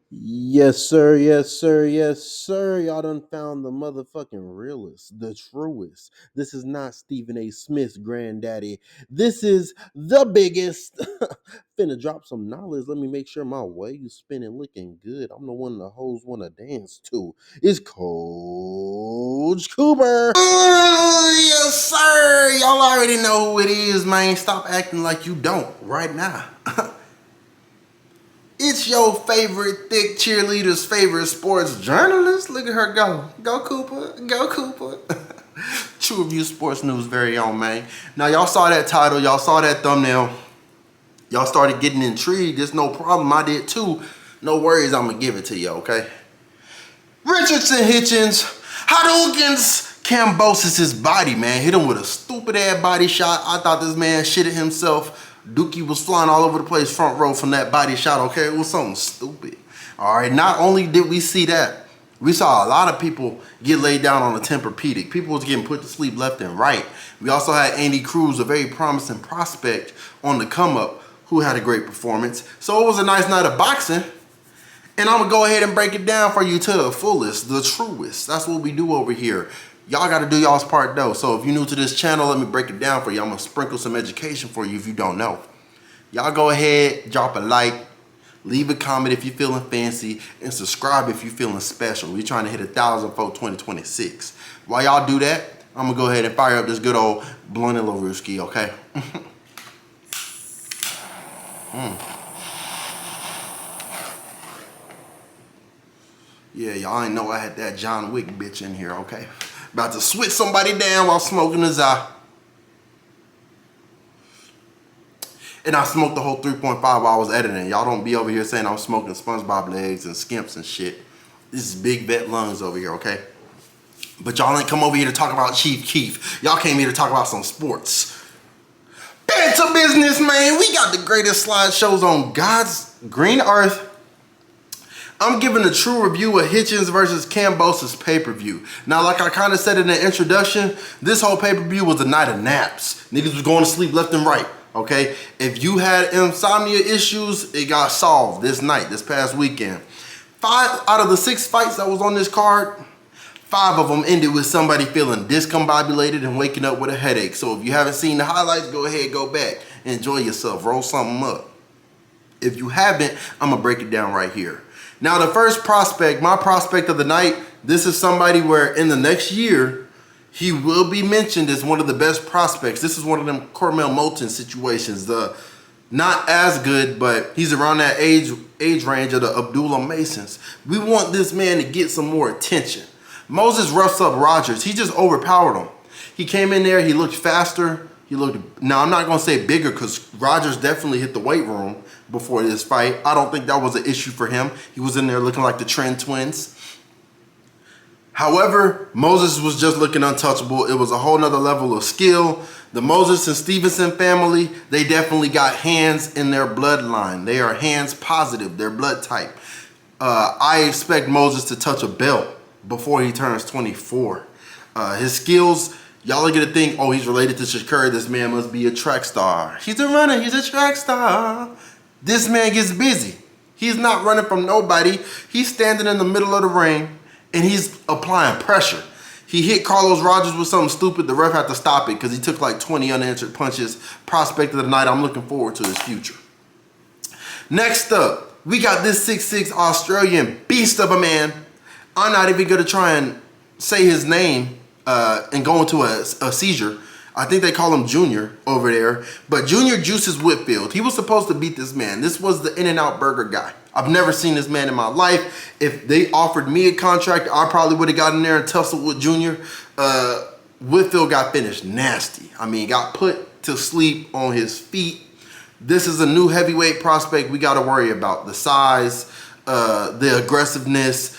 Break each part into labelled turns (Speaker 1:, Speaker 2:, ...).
Speaker 1: Yes, sir. Yes, sir. Yes, sir. Y'all done found the motherfucking realest, the truest. This is not Stephen A. Smith's granddaddy. This is the biggest. Finna drop some knowledge. Let me make sure my wave's spinning looking good. I'm the one the hoes want to dance to. It's Coach Cooper. Yes, sir. Y'all already know who it is, man. Stop acting like you don't right now. It's your favorite thick cheerleader's favorite sports journalist. Look at her go. Go Cooper. Go Cooper. True Review Sports News very own, man. Now, y'all saw that title. Y'all saw that thumbnail. Y'all started getting intrigued. There's no problem. I did too. No worries. I'm going to give it to you, okay? Richardson Hitchins Hadoukens Kambosos' body, man. Hit him with a stupid-ass body shot. I thought this man shitted himself. Dookie was flying all over the place front row from that body shot, okay? It was something stupid. All right, not only did we see that, we saw a lot of people get laid down on a Tempur-Pedic. People was getting put to sleep left and right. We also had Andy Cruz, a very promising prospect on the come-up, who had a great performance. So it was a nice night of boxing. And I'm going to go ahead and break it down for you to the fullest, the truest. That's what we do over here. Y'all got to do y'all's part though. So if you're new to this channel, let me break it down for you. I'm going to sprinkle some education for you if you don't know. Y'all go ahead, drop a like, leave a comment if you're feeling fancy, and subscribe if you're feeling special. We're trying to hit 1,000 for 2026. While y'all do that, I'm going to go ahead and fire up this good old blunt and LaRuski, okay? Yeah, y'all ain't know I had that John Wick bitch in here, okay? About to switch somebody down while smoking his eye. And I smoked the whole 3.5 while I was editing. Y'all don't be over here saying I'm smoking SpongeBob legs and skimps and shit. This is big vet lungs over here, okay? But y'all ain't come over here to talk about Chief Keef. Y'all came here to talk about some sports. Back to business, man. We got the greatest slideshows on God's green earth. I'm giving a true review of Hitchins versus Kambosos pay-per-view. Now, like I kind of said in the introduction, this whole pay-per-view was a night of naps. Niggas was going to sleep left and right, okay? If you had insomnia issues, it got solved this night, this past weekend. 5 out of the 6 fights that was on this card, 5 of them ended with somebody feeling discombobulated and waking up with a headache. So if you haven't seen the highlights, go ahead, go back. Enjoy yourself, roll something up. If you haven't, I'm gonna break it down right here. Now, the first prospect, my prospect of the night, this is somebody where in the next year, he will be mentioned as one of the best prospects. This is one of them Cormel Moulton situations. Not as good, but he's around that age range of the Abdullah Masons. We want this man to get some more attention. Moses roughs up Rogers. He just overpowered him. He came in there, he looked faster. Now I'm not gonna say bigger because Rogers definitely hit the weight room before this fight. I don't think that was an issue for him. He was in there looking like the Trend Twins. However, Moses was just looking untouchable. It was a whole nother level of skill. The Moses and Stevenson family, they definitely got hands in their bloodline. They are hands positive, their blood type. I expect Moses to touch a belt before he turns 24. His skills, y'all are gonna think, oh, he's related to Shakur. This man must be a track star. He's a runner, he's a track star. This man gets busy. He's not running from nobody. He's standing in the middle of the ring and he's applying pressure. He hit Carlos Rogers with something stupid. The ref had to stop it because he took like 20 unanswered punches. Prospect of the night. I'm looking forward to his future. Next up, we got this 6'6" Australian beast of a man. I'm not even gonna try and say his name and go into a seizure. I think they call him Junior over there. But Junior Juices Whitfield, he was supposed to beat this man. This was the In-N-Out Burger guy. I've never seen this man in my life. If they offered me a contract, I probably would have gotten there and tussled with Junior. Whitfield got finished nasty. I mean, got put to sleep on his feet. This is a new heavyweight prospect we got to worry about. The size, the aggressiveness.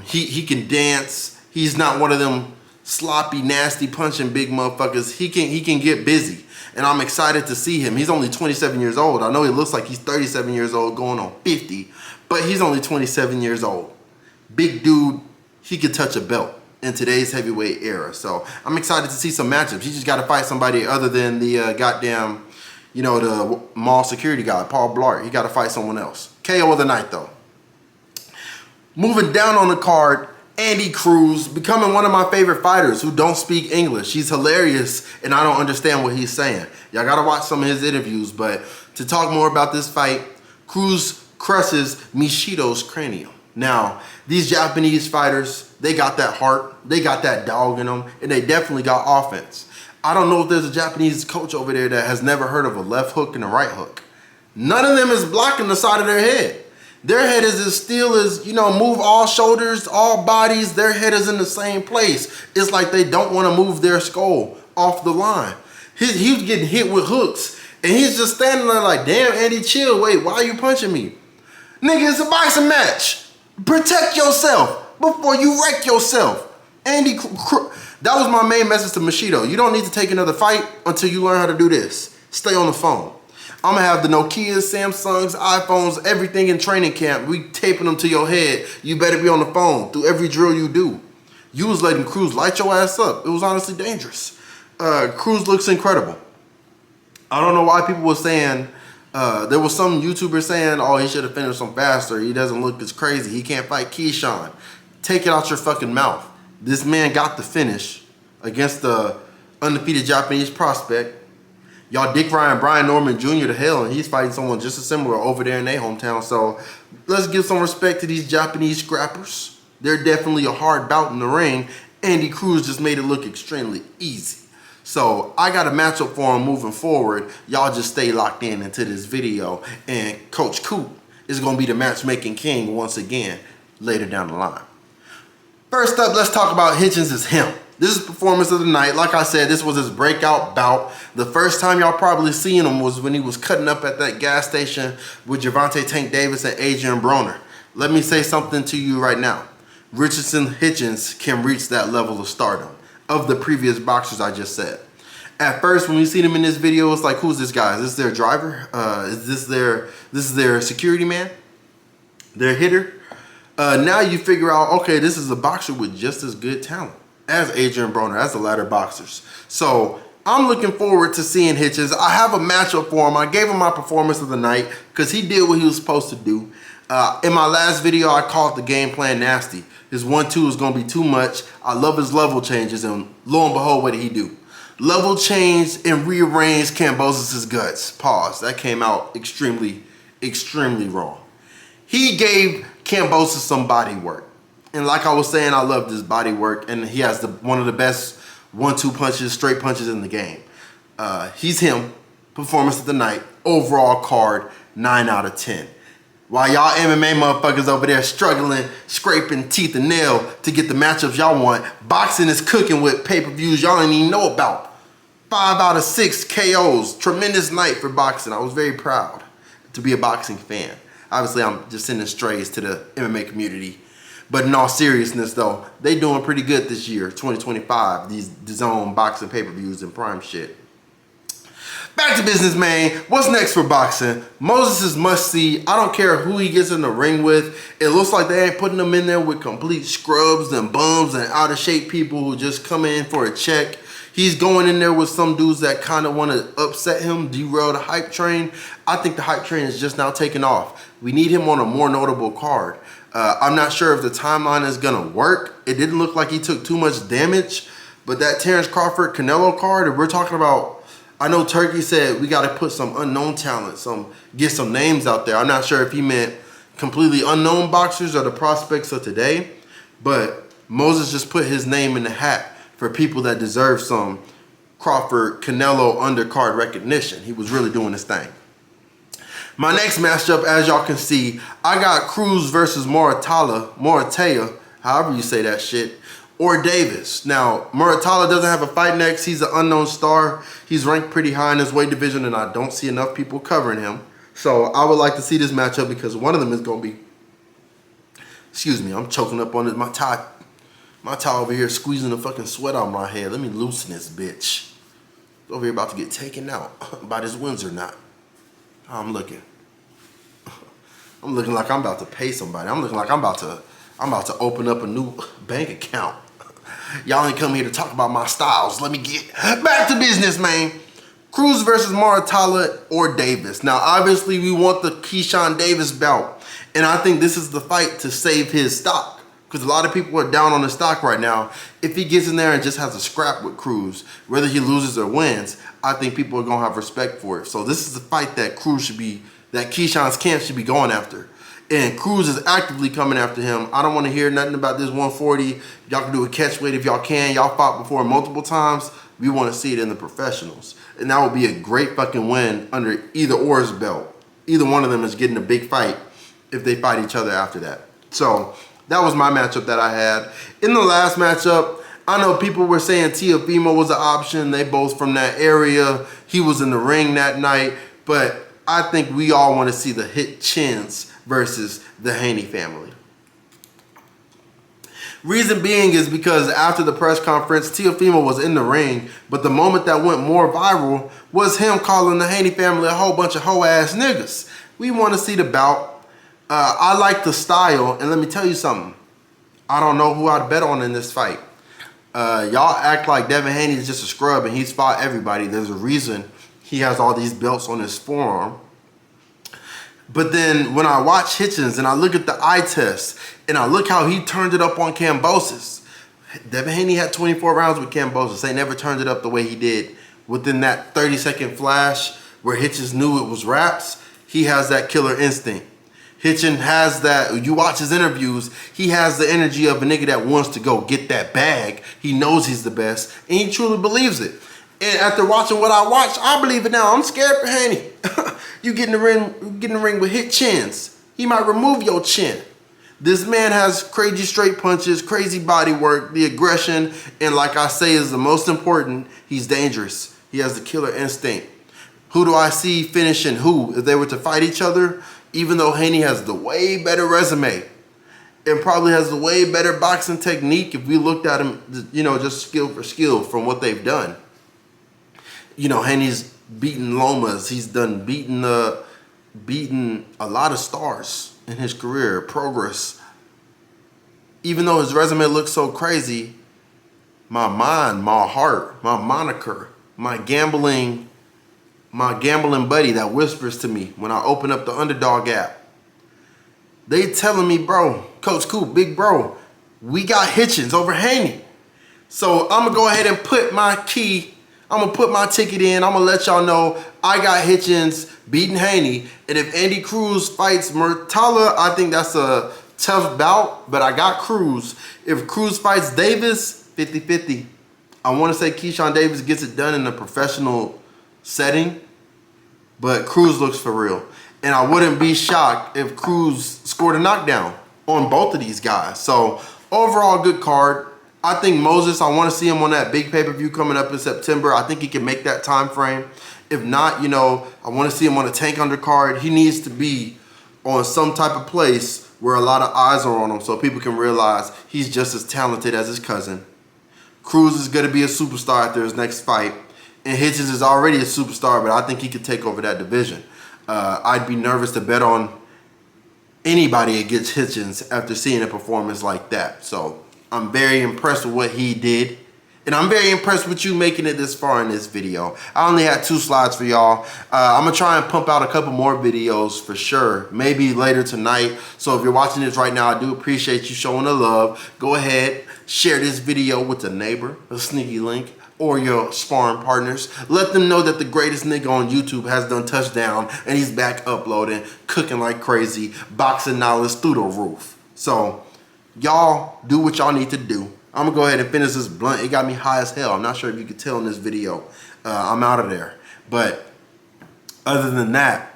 Speaker 1: He can dance. He's not one of them sloppy, nasty, punching big motherfuckers. He can get busy, and I'm excited to see him. He's only 27 years old. I know he looks like he's 37 years old, going on 50, but he's only 27 years old. Big dude. He could touch a belt in today's heavyweight era. So I'm excited to see some matchups. He just got to fight somebody other than the goddamn, the mall security guy, Paul Blart. He got to fight someone else. KO of the night, though. Moving down on the card, Andy Cruz, becoming one of my favorite fighters who don't speak English. He's hilarious, and I don't understand what he's saying. Y'all gotta watch some of his interviews, but to talk more about this fight, Cruz crushes Mishido's cranium. Now, these Japanese fighters, they got that heart, they got that dog in them, and they definitely got offense. I don't know if there's a Japanese coach over there that has never heard of a left hook and a right hook. None of them is blocking the side of their head. Their head is as still as, you know, move all shoulders, all bodies. Their head is in the same place. It's like they don't want to move their skull off the line. He was getting hit with hooks, and he's just standing there like, damn, Andy, chill. Wait, why are you punching me? Nigga, it's a boxing match. Protect yourself before you wreck yourself. Andy, that was my main message to Machido. You don't need to take another fight until you learn how to do this. Stay on the phone. I'm gonna have the Nokias, Samsungs, iPhones, everything in training camp. We taping them to your head. You better be on the phone through every drill you do. You was letting Cruz light your ass up. It was honestly dangerous. Cruz looks incredible. I don't know why people were saying, there was some YouTuber saying, oh, he should have finished him faster. He doesn't look as crazy. He can't fight Keyshawn. Take it out your fucking mouth. This man got the finish against the undefeated Japanese prospect. Y'all Dick Ryan, Brian Norman Jr. to hell, and he's fighting someone just as similar over there in their hometown. So let's give some respect to these Japanese scrappers. They're definitely a hard bout in the ring. Andy Cruz just made it look extremely easy. So I got a matchup for him moving forward. Y'all just stay locked in into this video, and Coach Coop is going to be the matchmaking king once again later down the line. First up, let's talk about Hitchins is him. This is performance of the night. Like I said, this was his breakout bout. The first time y'all probably seen him was when he was cutting up at that gas station with Gervonta Tank Davis and Adrian Broner. Let me say something to you right now. Richardson Hitchins can reach that level of stardom of the previous boxers I just said. At first, when we seen him in this video, it's like, who's this guy? Is this their driver? Is this their security man? Their hitter? Now you figure out, okay, this is a boxer with just as good talent as Adrian Broner, as the latter boxers. So I'm looking forward to seeing Hitchins. I have a matchup for him. I gave him my performance of the night because he did what he was supposed to do. In my last video, I called the game plan nasty. His 1-2 is going to be too much. I love his level changes, and lo and behold, what did he do? Level changed and rearranged Kambosos' guts. Pause. That came out extremely, extremely wrong. He gave Kambosos some body work. And like I was saying, I love this body work, and he has one of the best 1-2 punches, straight punches in the game. He's him. Performance of the night. Overall card, 9 out of 10. While y'all MMA motherfuckers over there struggling, scraping teeth and nail to get the matchups y'all want, boxing is cooking with pay-per-views y'all didn't even know about. 5 out of 6 KOs. Tremendous night for boxing. I was very proud to be a boxing fan. Obviously, I'm just sending strays to the MMA community. But in all seriousness, though, they doing pretty good this year, 2025. These DAZN boxing pay-per-views and prime shit. Back to business, man. What's next for boxing? Moses is must-see. I don't care who he gets in the ring with. It looks like they ain't putting him in there with complete scrubs and bums and out-of-shape people who just come in for a check. He's going in there with some dudes that kind of want to upset him, derail the hype train. I think the hype train is just now taking off. We need him on a more notable card. I'm not sure if the timeline is going to work. It didn't look like he took too much damage. But that Terrence Crawford Canelo card, if we're talking about, I know Turkey said we got to put some unknown talent, get some names out there. I'm not sure if he meant completely unknown boxers or the prospects of today. But Moses just put his name in the hat for people that deserve some Crawford Canelo undercard recognition. He was really doing his thing. My next matchup, as y'all can see, I got Cruz versus Moratalla, however you say that shit, or Davis. Now, Moratalla doesn't have a fight next. He's an unknown star. He's ranked pretty high in his weight division, and I don't see enough people covering him. So I would like to see this matchup because one of them is going to be, excuse me, I'm choking up on my tie. My tie over here squeezing the fucking sweat out my head. Let me loosen this bitch. Over here about to get taken out by this Windsor knot. How I'm looking. I'm looking like I'm about to pay somebody. I'm looking like I'm about to open up a new bank account. Y'all ain't come here to talk about my styles. Let me get back to business, man. Cruz versus Maratala or Davis. Now, obviously, we want the Keyshawn Davis belt. And I think this is the fight to save his stock. Because a lot of people are down on his stock right now. If he gets in there and just has a scrap with Cruz, whether he loses or wins, I think people are going to have respect for it. So this is the fight that that Keyshawn's camp should be going after. And Cruz is actively coming after him. I don't want to hear nothing about this 140. Y'all can do a catch weight if y'all can. Y'all fought before multiple times. We want to see it in the professionals. And that would be a great fucking win under either or's belt. Either one of them is getting a big fight if they fight each other after that. So that was my matchup that I had. In the last matchup, I know people were saying Teofimo was an option. They both from that area. He was in the ring that night. But I think we all want to see the Hitchins versus the Haney family. Reason being is because after the press conference, Teofimo was in the ring, but the moment that went more viral was him calling the Haney family a whole bunch of hoe-ass niggas. We want to see the bout. I like the style, and let me tell you something. I don't know who I'd bet on in this fight. Y'all act like Devin Haney is just a scrub and he's fought everybody. There's a reason he has all these belts on his forearm. But then when I watch Hitchins and I look at the eye test and I look how he turned it up on Kambosos. Devin Haney had 24 rounds with Kambosos. They never turned it up the way he did. Within that 30-second flash where Hitchins knew it was wraps, he has that killer instinct. Hitchins has that, you watch his interviews, he has the energy of a nigga that wants to go get that bag. He knows he's the best and he truly believes it. And after watching what I watched, I believe it now. I'm scared for Haney. You get in the ring with Hitchins. He might remove your chin. This man has crazy straight punches, crazy body work, the aggression, and like I say is the most important, he's dangerous. He has the killer instinct. Who do I see finishing who? If they were to fight each other, even though Haney has the way better resume and probably has the way better boxing technique if we looked at him, you know, just skill for skill from what they've done. You know, Haney's beaten Lomas. He's done beaten a lot of stars in his career, progress. Even though his resume looks so crazy, my mind, my heart, my moniker, my gambling buddy that whispers to me when I open up the Underdog app. They telling me, bro, Coach Coop, big bro, we got Hitchins over Haney. So I'm gonna go ahead and put my ticket in. I'm gonna let y'all know I got Hitchins beating Haney. And if Andy Cruz fights Murtala, I think that's a tough bout, but I got Cruz. If Cruz fights Davis, 50-50. I want to say Keyshawn Davis gets it done in a professional setting, but Cruz looks for real. And I wouldn't be shocked if Cruz scored a knockdown on both of these guys. So overall, good card. I think Moses, I want to see him on that big pay-per-view coming up in September. I think he can make that time frame. If not, you know, I want to see him on a tank undercard. He needs to be on some type of place where a lot of eyes are on him so people can realize he's just as talented as his cousin. Cruz is going to be a superstar after his next fight. And Hitchins is already a superstar, but I think he could take over that division. I'd be nervous to bet on anybody against Hitchins after seeing a performance like that. So I'm very impressed with what he did. And I'm very impressed with you making it this far in this video. I only had 2 slides for y'all. I'm going to try and pump out a couple more videos for sure. Maybe later tonight. So if you're watching this right now, I do appreciate you showing the love. Go ahead, share this video with a neighbor, a sneaky link, or your sparring partners. Let them know that the greatest nigga on YouTube has done touchdown and he's back uploading, cooking like crazy, boxing knowledge through the roof. So y'all do what y'all need to do. I'm gonna go ahead and finish this blunt. It got me high as hell. I'm not sure if you could tell in this video. I'm out of there. But other than that,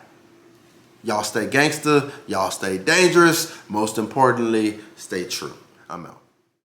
Speaker 1: y'all stay gangster, y'all stay dangerous. Most importantly, stay true. I'm out.